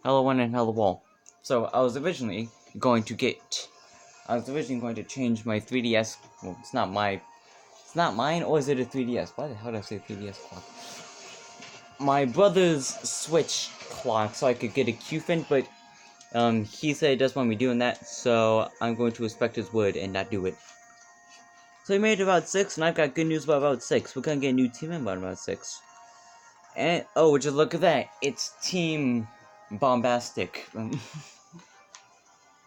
Hello One and Hello Wall. So I was originally going to change my 3DS. Well, it's not mine, or is it a 3DS? Why the hell did I say 3DS clock? My brother's Switch clock, so I could get a QFIN, but he said he doesn't want me doing that, so I'm going to respect his word and not do it. So he made about 6, and I've got good news about Route 6. We're gonna get a new team member on Route 6. And, oh, just look at that. It's Team Bombastic.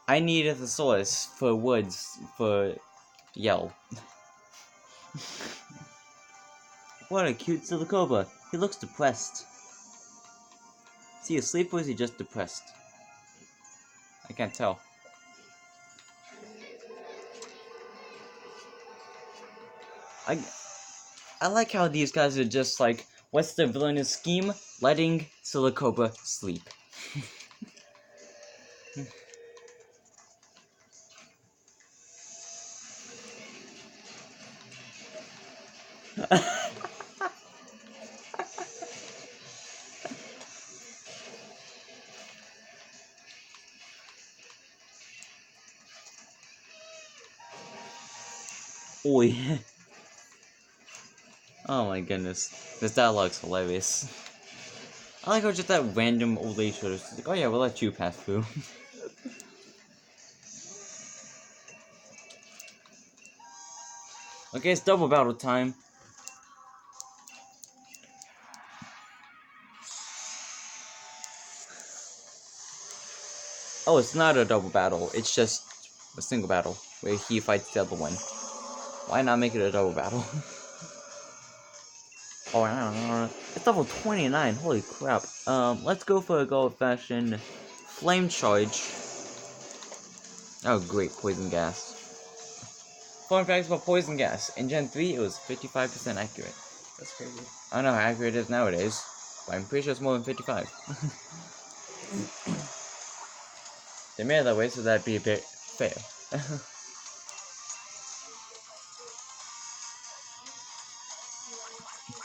I need a thesaurus for woods for yell. What a cute Silicoba. He looks depressed. Is he asleep or is he just depressed? I can't tell. I like how these guys are just like, what's the villainous scheme? Letting Silicoba sleep. Oi. Oh my goodness. This dialogue's hilarious. I like how just that random old lady showed us, like, oh yeah, we'll let you pass through. Okay, it's double battle time. Oh, it's not a double battle, it's just a single battle, where he fights the other one. Why not make it a double battle? Oh, it's level 29, holy crap. Let's go for a old-fashioned flame charge. Oh, great, poison gas. Fun facts about poison gas. In Gen 3, it was 55% accurate. That's crazy. I don't know how accurate it is nowadays, but I'm pretty sure it's more than 55. They made it that way so that'd be a bit fair.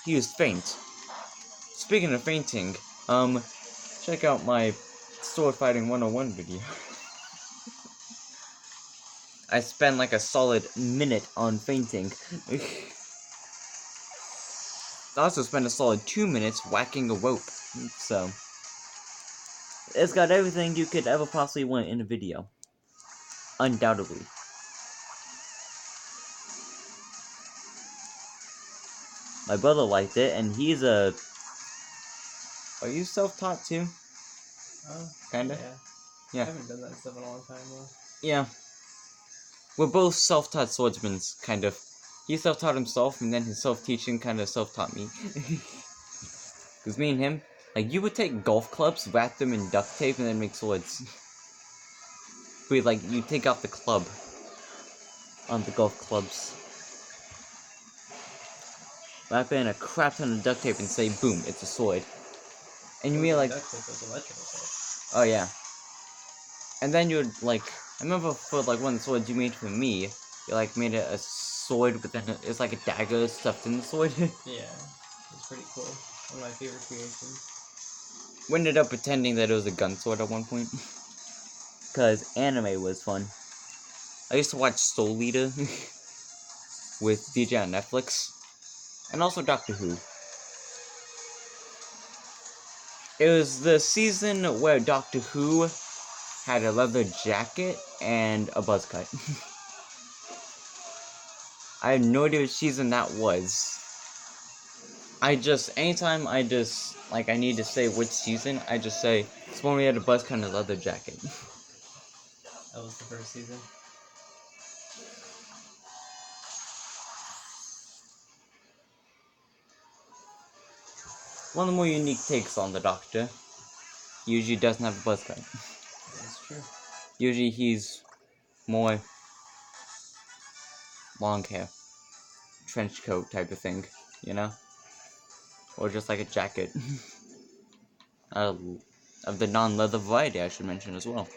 He used faint. Speaking of fainting, check out my sword fighting 101 video. I spent like a solid minute on fainting. I also spent a solid 2 minutes whacking a rope. So, it's got everything you could ever possibly want in a video. Undoubtedly. My brother liked it, and he's a... Are you self-taught too? Oh, Kinda? yeah. I haven't done that stuff in a long time, though. Yeah. We're both self-taught swordsmen, kind of. He self-taught himself, and then his self-teaching kind of self-taught me. Because me and him, like, you would take golf clubs, wrap them in duct tape, and then make swords. Wait, like, you take off the club on the golf clubs. Wrap it in a crap ton of duct tape and say, boom, it's a sword. And you mean like... Duct tape was electrical tape. Oh, yeah. And then you would, like... I remember for, like, one of the swords you made for me, you, like, made it a sword, but then it's like a dagger stuffed in the sword. Yeah, it's pretty cool. One of my favorite creations. We ended up pretending that it was a gun sword at one point. Because anime was fun. I used to watch Soul Eater with DJ on Netflix. And also Doctor Who. It was the season where Doctor Who had a leather jacket and a buzz cut. I have no idea which season that was. Anytime I need to say which season, I just say, it's when we had a buzz cut and a leather jacket. That was the first season. One of the more unique takes on the Doctor. He usually doesn't have a buzz cut. That's true. Usually he's more long hair. Trench coat type of thing, you know? Or just like a jacket. Of the non-leather variety, I should mention as well.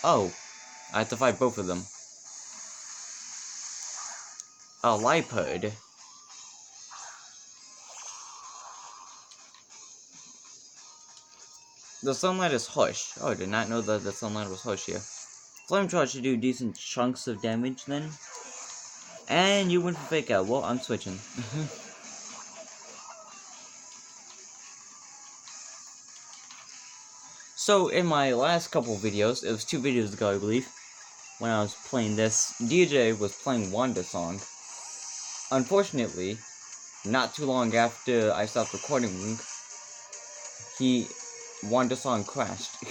Oh, I have to fight both of them. A lipard. The sunlight is hush. Oh, I did not know that the sunlight was hush here. Flame charge should do decent chunks of damage then. And you went for fake out. Well, I'm switching. So, in my last couple videos, it was 2 videos ago, I believe, when I was playing this, DJ was playing Wanda song. Unfortunately, not too long after I stopped recording, Wanda song crashed. It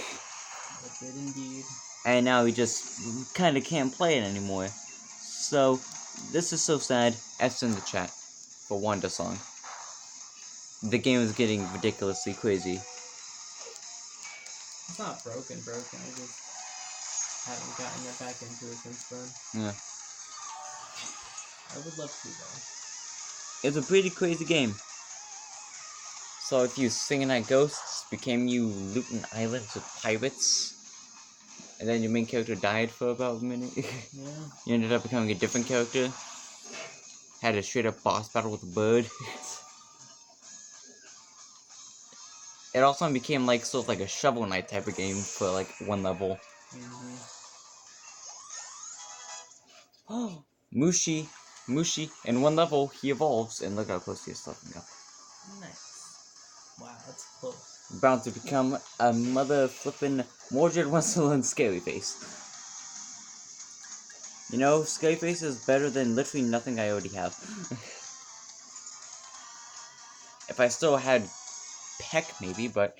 did indeed. And now he just kind of can't play it anymore. So, this is so sad. S in the chat for Wanda song. The game is getting ridiculously crazy. It's not broken. I just haven't gotten it back into it since then. Yeah. I would love to, though. It's a pretty crazy game. So if you singing at ghosts, became you looting islands with pirates, and then your main character died for about a minute. Yeah. You ended up becoming a different character. Had a straight up boss battle with a bird. It also became like sort of like a Shovel Knight type of game for like 1 level. Oh, Mushi, in 1 level he evolves, and look how close he is to leveling up. Nice. Wow, that's close. Bound to become a mother flippin' Mordred wants to learn Scary Face. You know, Scary Face is better than literally nothing I already have. If I still had Peck, maybe, but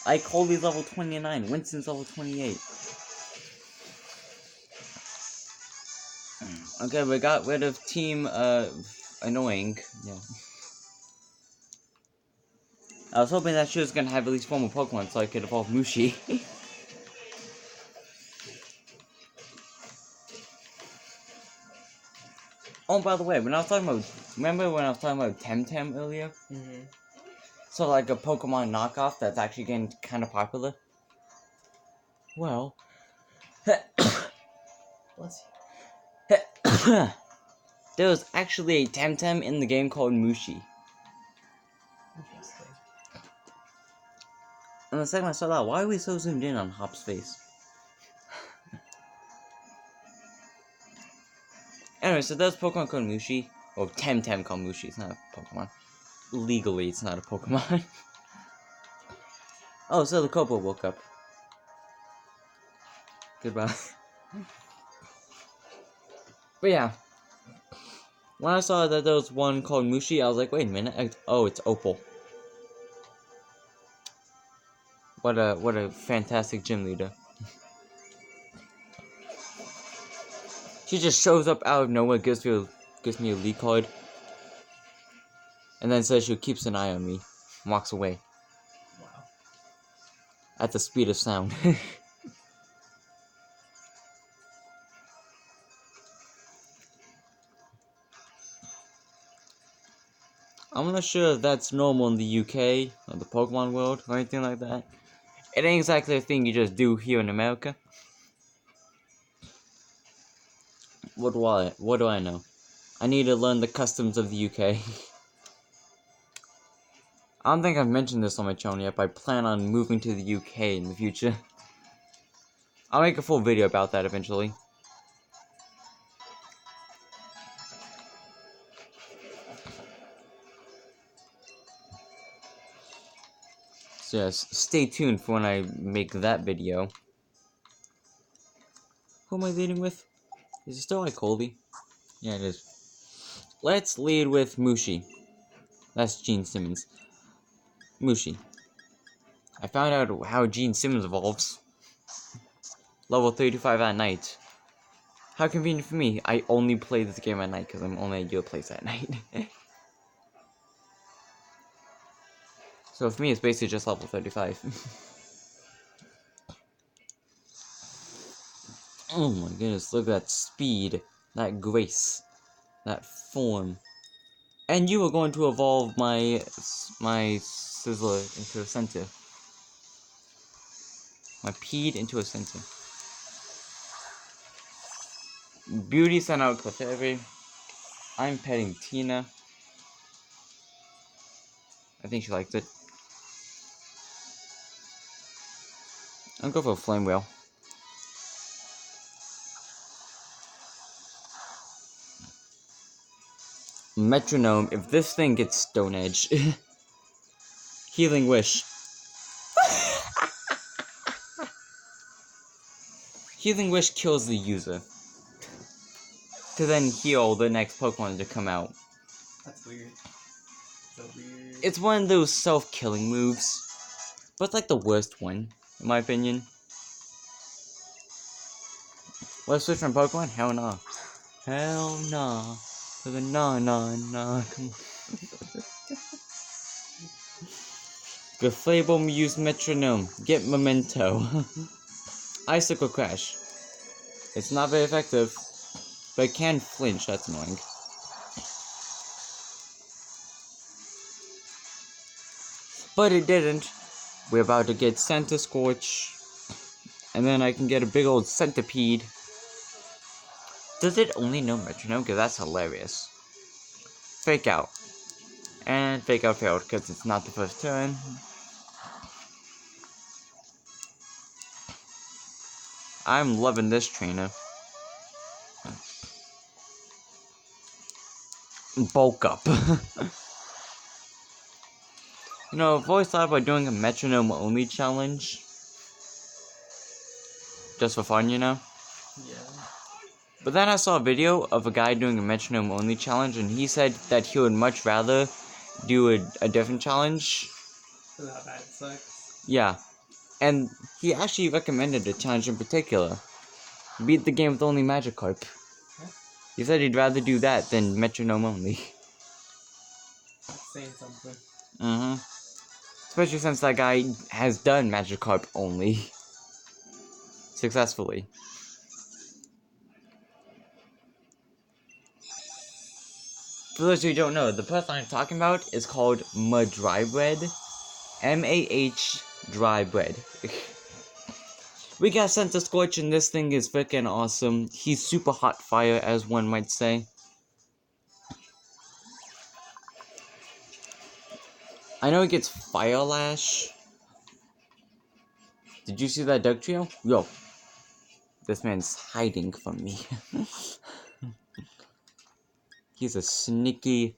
Ike Holy's level 29, Winston's level 28. Okay, we got rid of Team Annoying. Yeah. I was hoping that she was gonna have at least 4 more Pokemon so I could evolve Mushi. Oh, by the way, when I was talking about, remember when I was talking about Temtem earlier? Mm-hmm. So like a Pokemon knockoff that's actually getting kind of popular. Well, Bless there was actually a Temtem in the game called Mushi. Interesting. And the second I saw that, why are we so zoomed in on Hop's face? Anyway, so there's Pokemon called Mushi. Or Temtem called Mushi, it's not a Pokemon. Legally, it's not a Pokemon. Oh, so the Kobo woke up. Goodbye. But yeah. When I saw that there was one called Mushi, I was like, wait a minute. Oh, it's Opal. What a fantastic gym leader. She just shows up out of nowhere, gives me a lead card, and then says she keeps an eye on me, and walks away. Wow. At the speed of sound. I'm not sure if that's normal in the UK, or the Pokemon world, or anything like that. It ain't exactly a thing you just do here in America. What do I know? I need to learn the customs of the UK. I don't think I've mentioned this on my channel yet, but I plan on moving to the UK in the future. I'll make a full video about that eventually. So yes, stay tuned for when I make that video. Who am I leading with? Is it still like Colby? Yeah, it is. Let's lead with Mushi. That's Gene Simmons. Mushi. I found out how Gene Simmons evolves. Level 35 at night. How convenient for me. I only play this game at night because I'm only at your place at night. So for me, it's basically just level 35. Oh my goodness, look at that speed, that grace, that form. And you are going to evolve my Sizzler into a center. My Peed into a center. Beauty sent out Clefairy. I'm petting Tina. I think she likes it. I'll go for a flame wheel. Metronome, if this thing gets Stone Edge. Healing Wish. Healing Wish kills the user. To then heal the next Pokemon to come out. That's weird. So weird. It's one of those self-killing moves. But it's like the worst one, in my opinion. Let's switch from Pokemon? Hell nah. Hell nah. To the nah. Come on. Gaflable use Metronome. Get Memento. Icicle Crash. It's not very effective. But it can flinch, that's annoying. But it didn't. We're about to get Center Scorch. And then I can get a big old Centipede. Does it only know Metronome? Because that's hilarious. Fake Out. And Fake Out failed because it's not the first turn. I'm loving this trainer. Bulk up. You know, I've always thought about doing a metronome only challenge. Just for fun, you know? Yeah. But then I saw a video of a guy doing a metronome only challenge, and he said that he would much rather do a different challenge. Because how bad it sucks. Yeah. And he actually recommended a challenge in particular. Beat the game with only Magikarp. Huh? He said he'd rather do that than metronome only. That's saying something. Mm-hmm. Especially since that guy has done Magikarp only. Successfully. For those who don't know, the person I'm talking about is called Madrybread. M-A-H Dry Bread. We got Center Scorch and this thing is freaking awesome. He's super hot fire, as one might say. I know he gets Fire Lash. Did you see that Dugtrio? Yo. This man's hiding from me. He's a sneaky...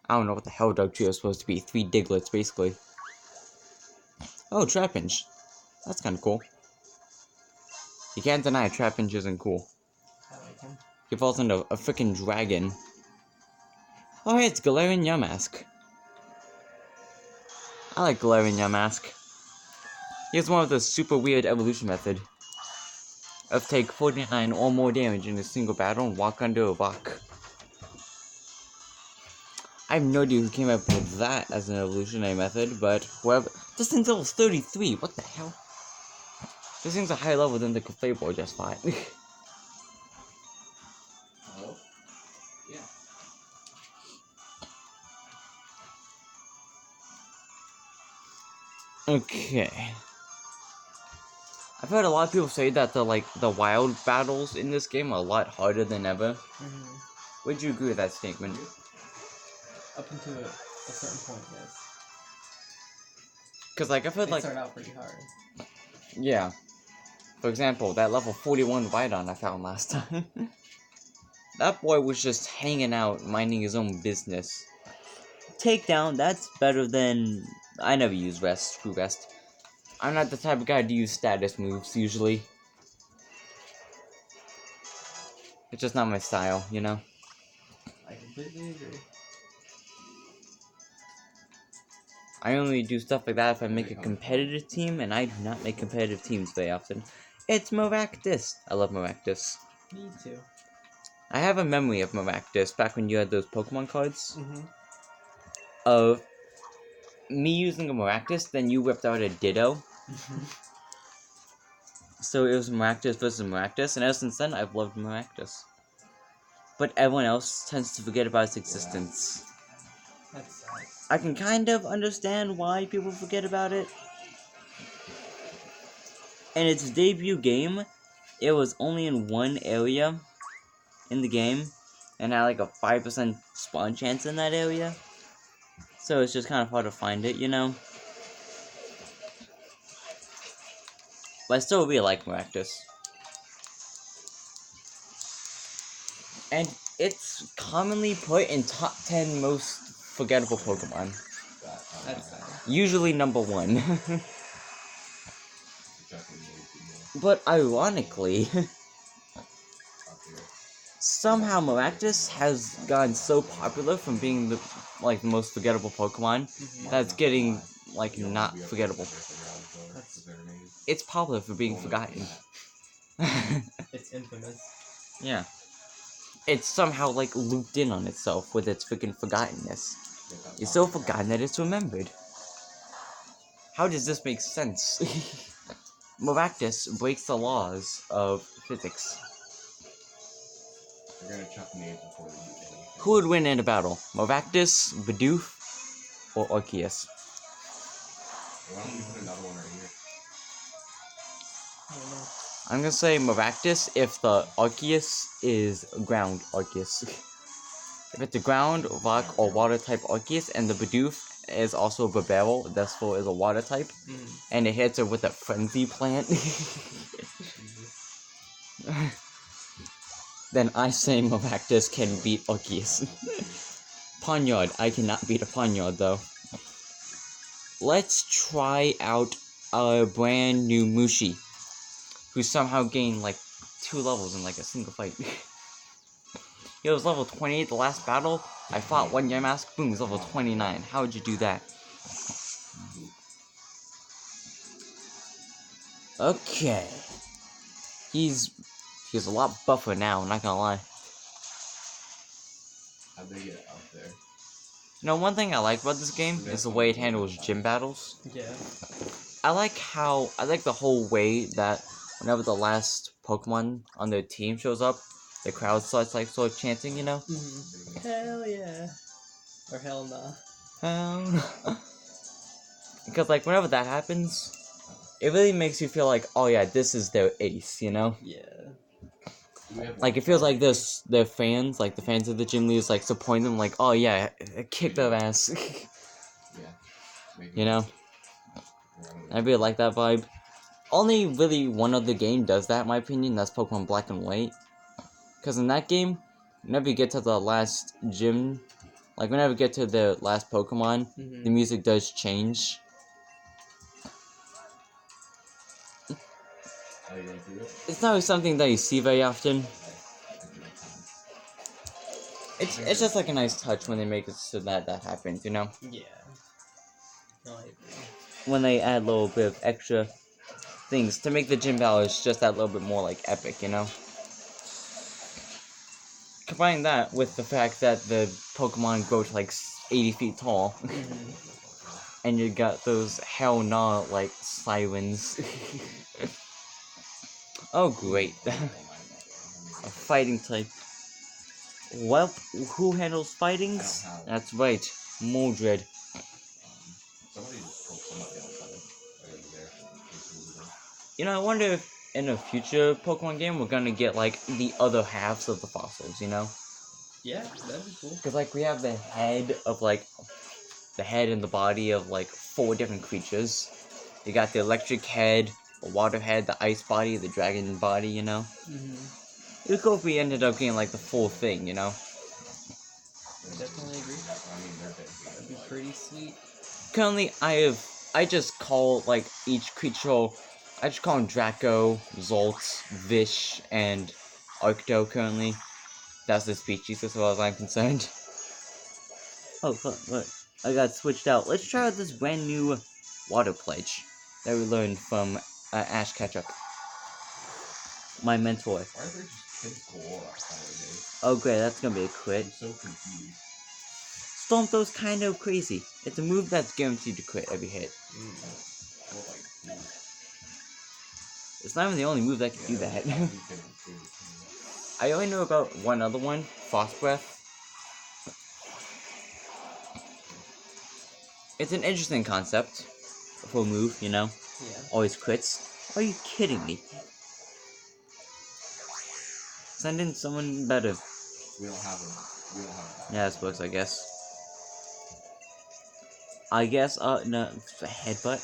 I don't know what the hell Dugtrio is supposed to be. 3 Diglets, basically. Oh, Trapinch. That's kinda cool. You can't deny Trapinch isn't cool. I like him. He falls into a freaking dragon. Oh hey, it's Galarian Yamask. I like Galarian Yamask. He has one of the super weird evolution method. Of take 49 or more damage in a single battle and walk under a rock. I have no idea who came up with that as an evolutionary method, but whoever... This thing's level 33, what the hell? This thing's a higher level than the Clefable I just fought. Oh? Yeah. Okay. I've heard a lot of people say that the wild battles in this game are a lot harder than ever. Mm-hmm. Would you agree with that statement? Up until a certain point, yes. Cause like I've heard They like start out pretty hard. yeah. For example, that level 41 Rhydon I found last time. That boy was just hanging out, minding his own business. Takedown, that's better than... I never use rest, screw rest. I'm not the type of guy to use status moves, usually. It's just not my style, you know? I completely agree. I only do stuff like that if I make a competitive team, and I do not make competitive teams very often. It's Maractus. I love Maractus. Me too. I have a memory of Maractus back when you had those Pokemon cards. Mm-hmm. Of me using a Maractus, then you whipped out a Ditto. So it was Maractus versus Maractus, and ever since then, I've loved Maractus. But everyone else tends to forget about its existence. That's sad. I can kind of understand why people forget about it. In its debut game, it was only in one area in the game, and had like a 5% spawn chance in that area. So it's just kind of hard to find it, you know? But I still really like Maractus. And it's commonly put in top 10 most forgettable Pokemon. That's sad. Usually number 1. But ironically, somehow Maractus has gotten so popular from being the most forgettable Pokemon that it's getting not forgettable. It's popular for being forgotten. It's infamous. Yeah. It's somehow looped in on itself with its freaking forgottenness. It's so forgotten that it's remembered. How does this make sense? Maractus breaks the laws of physics. Who would win in a battle? Maractus, Bidoof, or Arceus? I don't know. I'm gonna say Maractus if the Arceus is ground Arceus. If it's a ground, rock, or water type Arceus, and the Bidoof is also a Barbarrel, therefore is a water type, and it hits her with a Frenzy Plant, then I say Maractus can beat Arceus. Ponyard, I cannot beat a Ponyard though. Let's try out a brand new Mushi, who somehow gained 2 levels in a single fight. He was level 28 the last battle. I fought one Yamask, boom, he's level 29. How would you do that? Okay. He's a lot buffer now, not gonna lie. How'd they get out there? You know, one thing I like about this game is the way it handles gym battles. Yeah. I like the whole way that whenever the last Pokemon on their team shows up, the crowd starts sort of chanting, you know? Hell yeah. Or hell nah. Hell no. Because whenever that happens, it really makes you feel like, oh yeah, this is their ace, you know? Yeah. It feels like this, their fans, the fans of the gym leaders, supporting them, oh yeah, kick their ass. You know? I really like that vibe. Only really one other game does that, in my opinion, that's Pokemon Black and White. Because in that game, whenever you get to the last gym, whenever you get to the last Pokemon, the music does change. It's not something that you see very often. It's just a nice touch when they make it so that happens, you know? Yeah. No, I agree. When they add a little bit of extra things to make the gym battles just that little bit more epic, you know? Combine that with the fact that the Pokemon grow to 80 feet tall. And you got those hell nah sirens. Oh great. A fighting type. Well, who handles fightings? That's right, Mordred. You know, I wonder if in a future Pokemon game we're gonna get the other halves of the fossils, you know? Yeah, that'd be cool. Because we have the head of the head and the body of 4 different creatures. You got the electric head, the water head, the ice body, the dragon body, you know? It would cool if we ended up getting the full thing, you know? Definitely agree. That'd be pretty sweet. Currently, I just call each creature, I just call them Draco, Zoltz, Vish, and Arcto currently. That's the species as far as I'm concerned. Oh, look, I got switched out. Let's try out this brand new water pledge that we learned from Ash Ketchup, my mentor. Why are there just kids galore nowadays? Oh great, that's gonna be a crit. I'm so confused. Storm Throw's kind of crazy. It's a move that's guaranteed to crit every hit. It's not even the only move that can do that. I only know about one other one, Frost Breath. It's an interesting concept for a move, you know? Yeah. Always crits. Are you kidding me? Send in someone better. We don't have them. Yeah, this works, I guess. No, headbutt.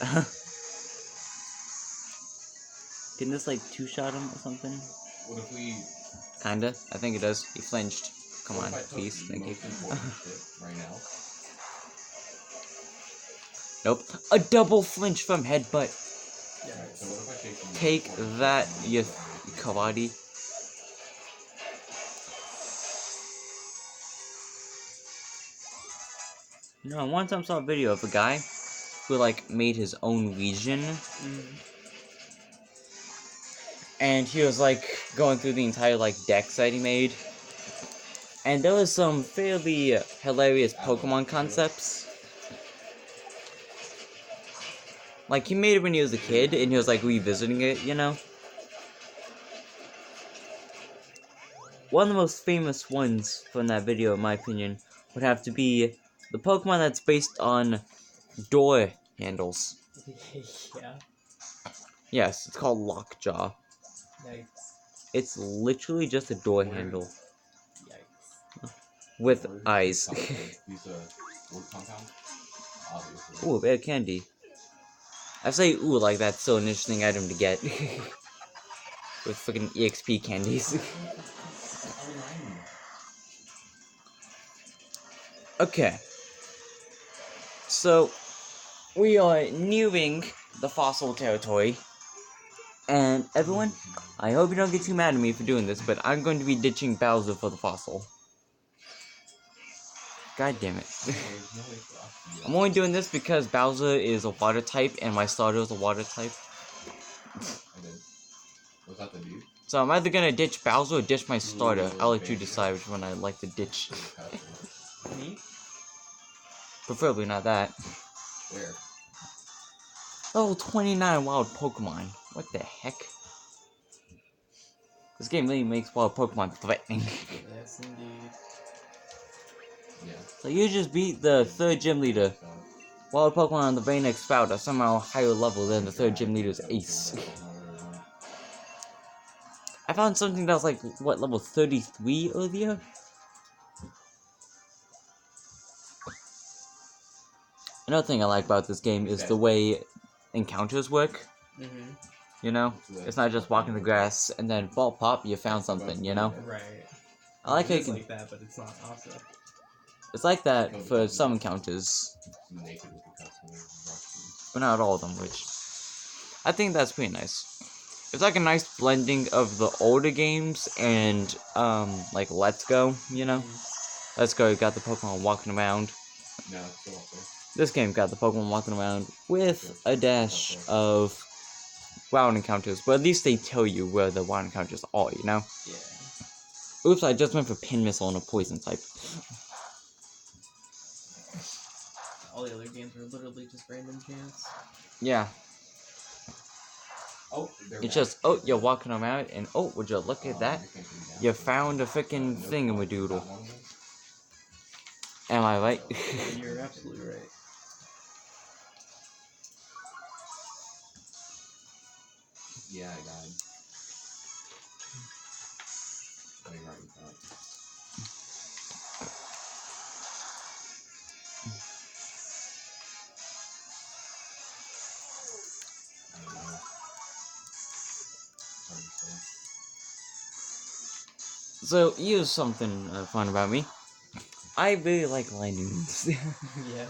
Can this like two-shot him or something? What if we? Kinda. I think it does. He flinched. Come what on, if I took please. the Thank you. most important shit right now? Nope. A double flinch from headbutt. Yeah. Alright, so what if I take the most Take important that, shit and you then put it karate. No, one time I saw a video of a guy who like made his own legion, and he was like going through the entire like decks that he made, and there was some fairly hilarious Pokemon concepts. Like he made it when he was a kid, and he was like revisiting it, you know. One of the most famous ones from that video, in my opinion, would have to be the Pokemon that's based on door handles. Yeah. Yes, it's called Lockjaw. Yikes. It's literally just a door Word. handle Yikes. with Word eyes. Use a word compound. Obviously. Ooh, rare candy. I say ooh like that's so an interesting item to get. With fucking EXP candies. Okay. So, we are nearing the fossil territory. And everyone, I hope you don't get too mad at me for doing this, but I'm going to be ditching Bowser for the fossil. God damn it. I'm only doing this because Bowser is a water type and my starter is a water type. I did. Was that the dude? So I'm either gonna ditch Bowser or ditch my starter. I'll let you decide which one I'd like to ditch. Me? Preferably not that. Where? Level 29 wild Pokemon. What the heck? This game really makes wild Pokemon threatening. Yes, indeed. Yeah. So you just beat the third gym leader. Wild Pokemon on the very next spout are somehow higher level than the third gym leader's ace. I found something that was like, what, level 33 earlier? Another thing I like about this game is the way encounters work. Mm-hmm. You know? It's not just walking the grass and then fall pop, you found something, you know? Right. I like how you It's can... like that, but it's not also. It's like that for some encounters. But not all of them, which... I think that's pretty nice. It's like a nice blending of the older games and, like Let's Go, you know? Let's Go got the Pokemon walking around. No, it's still up there. This game got the Pokemon walking around with a dash of wild encounters, but at least they tell you where the wild encounters are, you know? Yeah. Oops, I just went for Pin Missile and a Poison type. All the other games are literally just random chance. Yeah. Oh, It's just, oh, you're walking around, and oh, would you look at that? You found a freaking thingamadoodle. Am I right? You're absolutely right. Yeah, I died. Going right in front. I don't know. Hard to say. So, here's something fun about me. I really like Linoons. Yeah.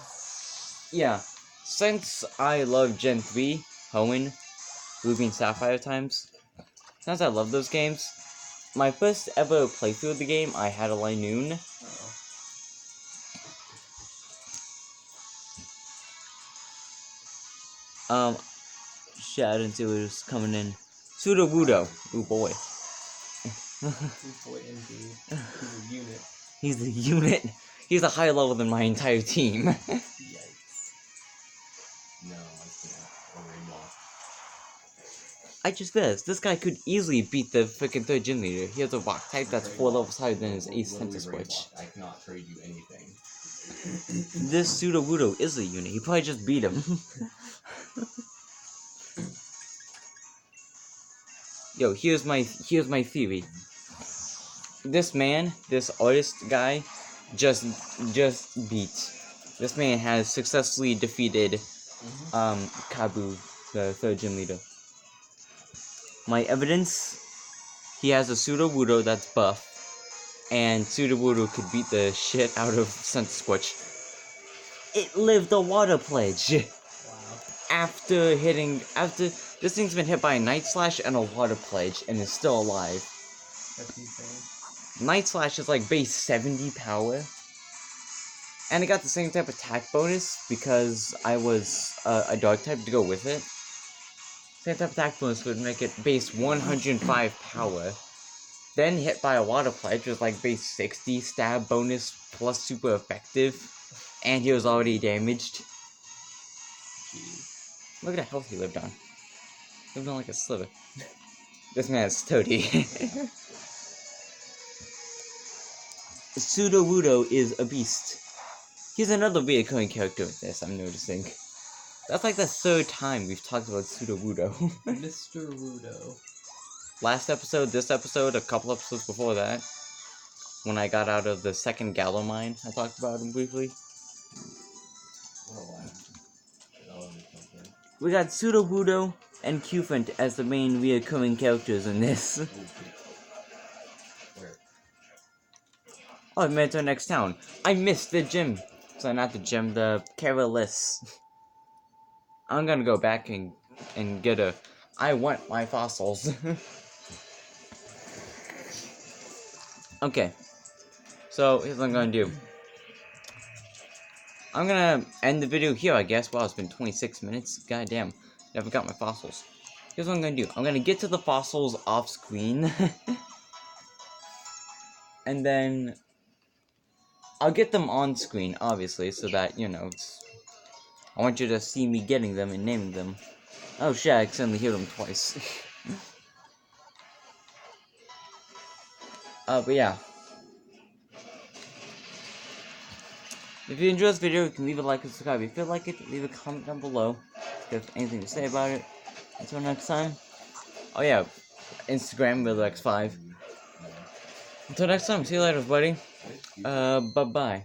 Yeah, since I love Gen 3, Hoenn, Ruby and Sapphire times, since I love those games, my first ever playthrough of the game, I had a Linoon. Shit, I didn't see what was coming in. Sudowoodo. Ooh boy. Boy, indeed. He's a unit. He's a unit. He's a higher level than my entire team. Yikes. No, I can't. Or Rainbow. I just realized, this guy could easily beat the freaking third gym leader. He has a rock type that's 4 levels higher than his ace Center Switch. I cannot trade you anything. This Sudowoodo is a unit. He probably just beat him. Yo, here's my theory. This man, this artist guy, just beat. This man has successfully defeated Kabu, the third gym leader. my evidence, he has a Sudowoodo that's buff, and Sudowoodo could beat the shit out of Squitch. It lived a water pledge. Wow. After this thing's been hit by a Night Slash and a water pledge and is still alive. That's insane. Night Slash is like base 70 power. And it got the same type of attack bonus because I was a dog type to go with it. Same type of attack bonus would make it base 105 power. Then hit by a water pledge was like base 60 stab bonus plus super effective. And he was already damaged. Jeez. Look at how health he lived on. Lived on like a sliver. This man is toady. Sudowoodo is a beast. He's another reoccurring character in this, I'm noticing. That's like the third time we've talked about Sudowoodo. Mr. Wudo. Last episode, this episode, a couple episodes before that. When I got out of the second Gallo mine, I talked about him briefly. We got Sudowoodo and Cufant as the main reoccurring characters in this. Where? Oh, I made it to the next town. I missed the gym. So not the gym, the Carolus. I'm gonna go back and get a... I want my fossils. Okay. So, here's what I'm gonna do. I'm gonna end the video here, I guess. Wow, it's been 26 minutes. God damn. Never got my fossils. Here's what I'm gonna do. I'm gonna get to the fossils off screen. And then... I'll get them on screen, obviously, so that, you know, I want you to see me getting them and naming them. Oh shit, I accidentally hit them twice. But yeah. If you enjoyed this video, you can leave a like and subscribe. If you feel like it, leave a comment down below if you have anything to say about it. Until next time. Oh yeah, Instagram, RealX5. Until next time, see you later, everybody. Bye-bye.